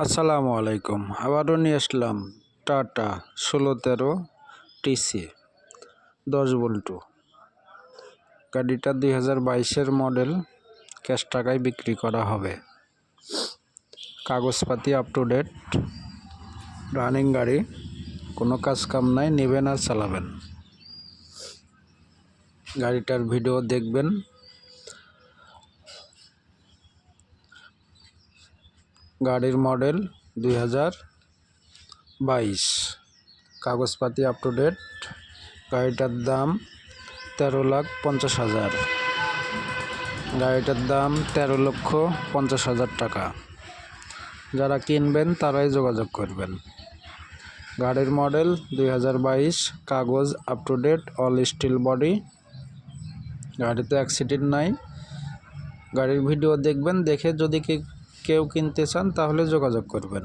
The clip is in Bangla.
আসসালামু আলাইকুম। আবারও নিয়ে আসলাম টাটা 1613 টিসি 10 ভোল্ট। গাড়িটা 2022-এর মডেল, ক্যাশ টাকায় বিক্রি করা হবে। কাগজপাতি আপ টু ডেট, রানিং গাড়ি, কোনো কাজ কাম নাই, নেবেন আর চালাবেন। গাড়িটার ভিডিও দেখবেন। গাড়ির মডেল 2022, কাগজপাতি আপ টু ডেট। গাড়িটার দাম 13,50,000। গাড়িটার দাম 13,50,000 টাকা। যারা কিনবেন তারাই যোগাযোগ করবেন। গাড়ির মডেল 2022, কাগজ up to date, all steel body. গাড়িতে অ্যাক্সিডেন্ট নাই। গাড়ির ভিডিও দেখবেন, দেখে যদি কেউ কিনতে চান তাহলে যোগাযোগ করবেন।